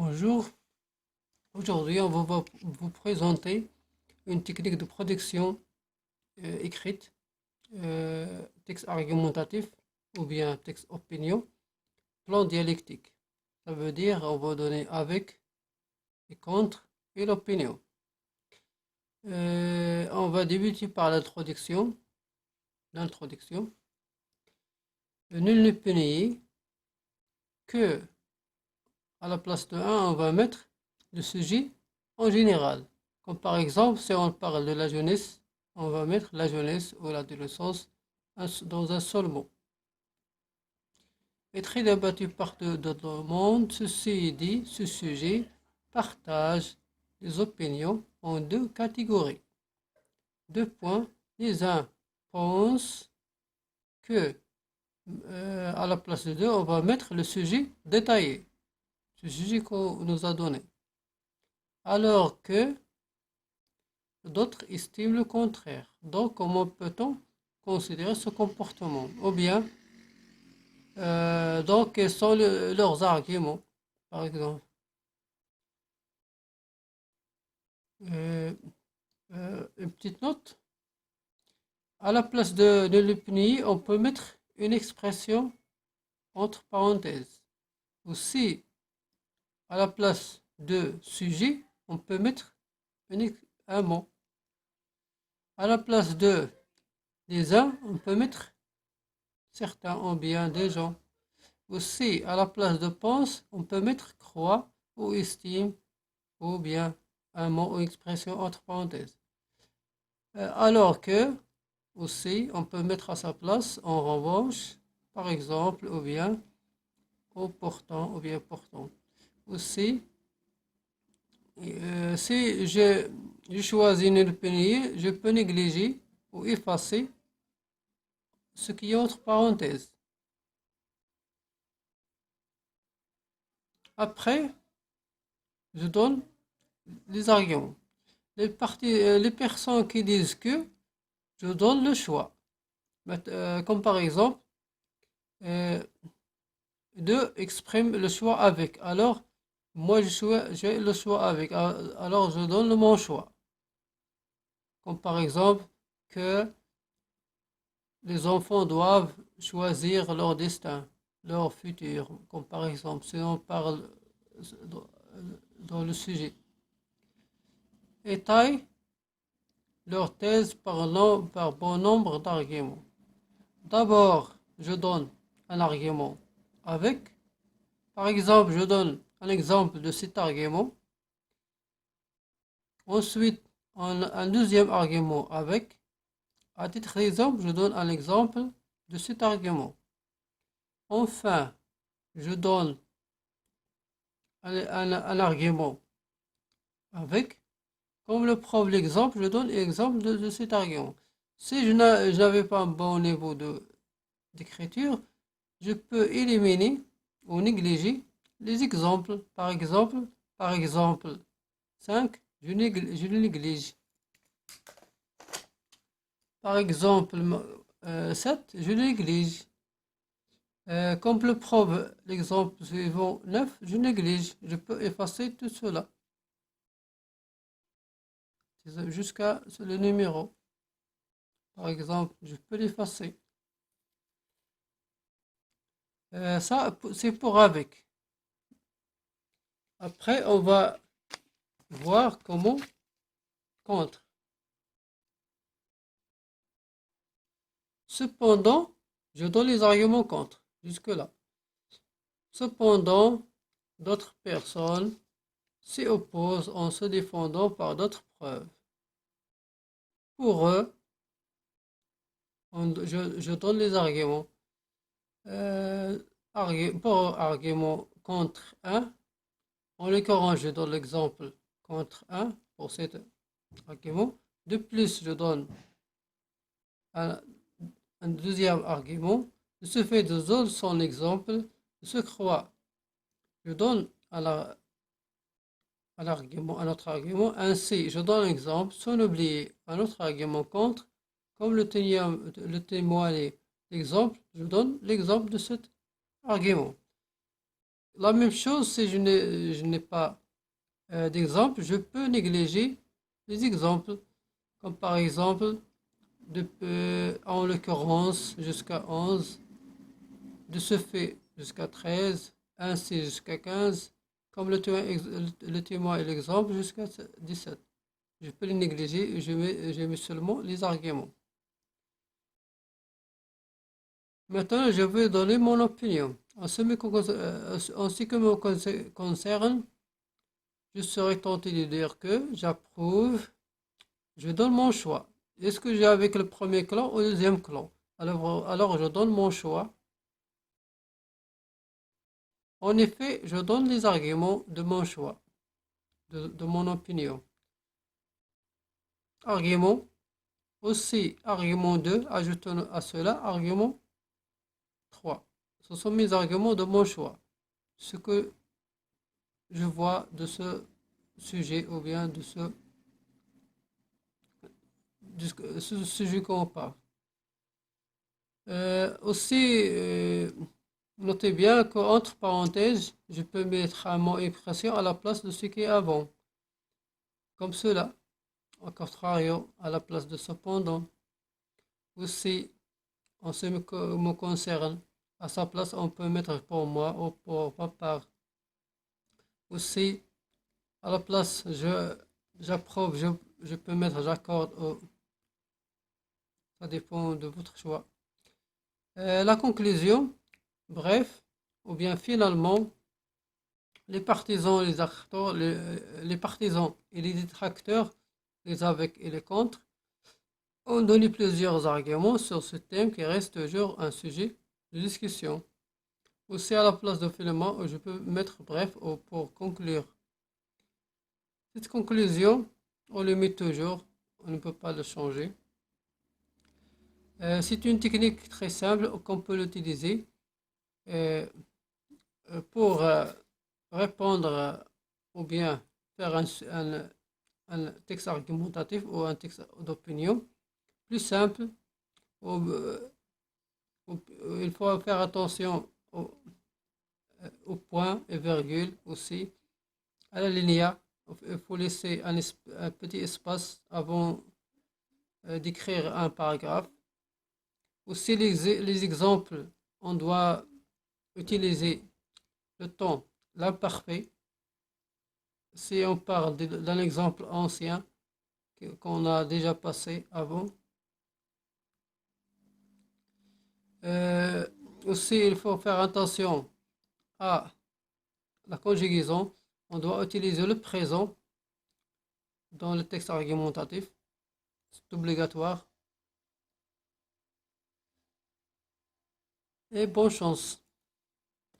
Bonjour, aujourd'hui on va vous présenter une technique de production écrite, texte argumentatif ou bien texte opinion, plan dialectique. Ça veut dire on va donner avec et contre et l'opinion. On va débuter par l'introduction. Nul ne peut nier que à la place de 1, on va mettre le sujet en général. Comme par exemple, si on parle de la jeunesse, on va mettre la jeunesse ou l'adolescence dans un seul mot. Est très débattu partout dans le monde, ceci dit, ce sujet partage les opinions en deux catégories. Deux points. Les uns pensent que à la place de 2, on va mettre le sujet détaillé, ce sujet qu'on nous a donné. Alors que d'autres estiment le contraire. Donc, comment peut-on considérer ce comportement? Ou bien, donc, quels sont leurs arguments, par exemple? Euh, une petite note. À la place de l'opinion, on peut mettre une expression entre parenthèses. Aussi, à la place de sujet, on peut mettre un mot. À la place de des uns, on peut mettre certains ou bien des gens. Aussi, à la place de pense, on peut mettre croit ou estime ou bien un mot ou expression entre parenthèses. Alors que, aussi, on peut mettre à sa place en revanche, par exemple, ou bien au portant ou bien portant. Aussi, si je choisis une opinion, je peux négliger ou effacer ce qui est entre parenthèses. Après, je donne les arguments. Les personnes qui disent que je donne le choix. Comme par exemple, euh, deux expriment le choix avec. Alors, moi, j'ai le choix avec. Alors, je donne mon choix. Comme par exemple, que les enfants doivent choisir leur destin, leur futur. Comme par exemple, si on parle dans le sujet. Étaille leur thèse par bon nombre d'arguments. D'abord, je donne un argument avec. Par exemple, je donne un exemple de cet argument. Ensuite, un deuxième argument avec. À titre d'exemple, je donne un exemple de cet argument. Enfin, je donne un argument avec. Comme le prouve l'exemple, je donne l'exemple de cet argument. Si je n'avais pas un bon niveau d'écriture, je peux éliminer ou négliger les exemples. Par exemple 5, je le néglige. Par exemple 7, je le néglige. Comme le prouve l'exemple suivant 9, je néglige. Je peux effacer tout cela jusqu'à le numéro. Par exemple, je peux l'effacer. Ça, c'est pour avec. Après, on va voir comment contre. Cependant, je donne les arguments contre, jusque-là. Cependant, d'autres personnes s'y opposent en se défendant par d'autres preuves. Pour eux, je donne les arguments. Pour argument contre 1, en l'occurrence, je donne l'exemple contre 1 pour cet argument. De plus, je donne un, un deuxième argument. De ce fait, je donne son exemple de se croit. Je donne un autre argument. Ainsi, je donne un exemple sans oublier un autre argument contre. Comme le témoigne l'exemple, je donne l'exemple de cet argument. la même chose, si je n'ai pas d'exemple, je peux négliger les exemples, comme par exemple, en l'occurrence, jusqu'à 11, de ce fait jusqu'à 13, ainsi jusqu'à 15, comme le témoin et l'exemple jusqu'à 17. Je peux les négliger et je mets seulement les arguments. Maintenant, je vais donner mon opinion. En ce qui me concerne, je serais tenté de dire que j'approuve, je donne mon choix. Est-ce que j'ai avec le premier clan ou le deuxième clan? Alors je donne mon choix. En effet, je donne les arguments de mon choix, de mon opinion. Argument, aussi argument 2, ajoutons à cela argument 3. Ce sont mes arguments de mon choix. Ce que je vois de ce sujet ou bien ce sujet qu'on parle. Aussi, notez bien qu'entre parenthèses, je peux mettre un mot expression à la place de ce qui est avant, comme cela, au contrario, à la place de cependant. Aussi, en ce qui me concerne, à sa place, on peut mettre pour moi ou pour ma part. Aussi, à la place, j'approuve, je peux mettre j'accorde ou ça dépend de votre choix. La conclusion, bref, ou bien finalement, les partisans, les partisans et les détracteurs, les avec et les contre, ont donné plusieurs arguments sur ce thème qui reste toujours un sujet de discussion. Aussi à la place de finalement, je peux mettre bref ou pour conclure. Cette conclusion, on le met toujours, on ne peut pas le changer. C'est une technique très simple qu'on peut l'utiliser pour répondre ou bien faire un texte argumentatif ou un texte d'opinion plus simple. Il faut faire attention aux points et virgules aussi, à la ligne. Il faut laisser un petit espace avant d'écrire un paragraphe. Aussi les exemples, on doit utiliser le temps, l'imparfait. Si on parle d'un exemple ancien qu'on a déjà passé avant. Aussi, il faut faire attention à la conjugaison. On doit utiliser le présent dans le texte argumentatif. C'est obligatoire. Et bonne chance.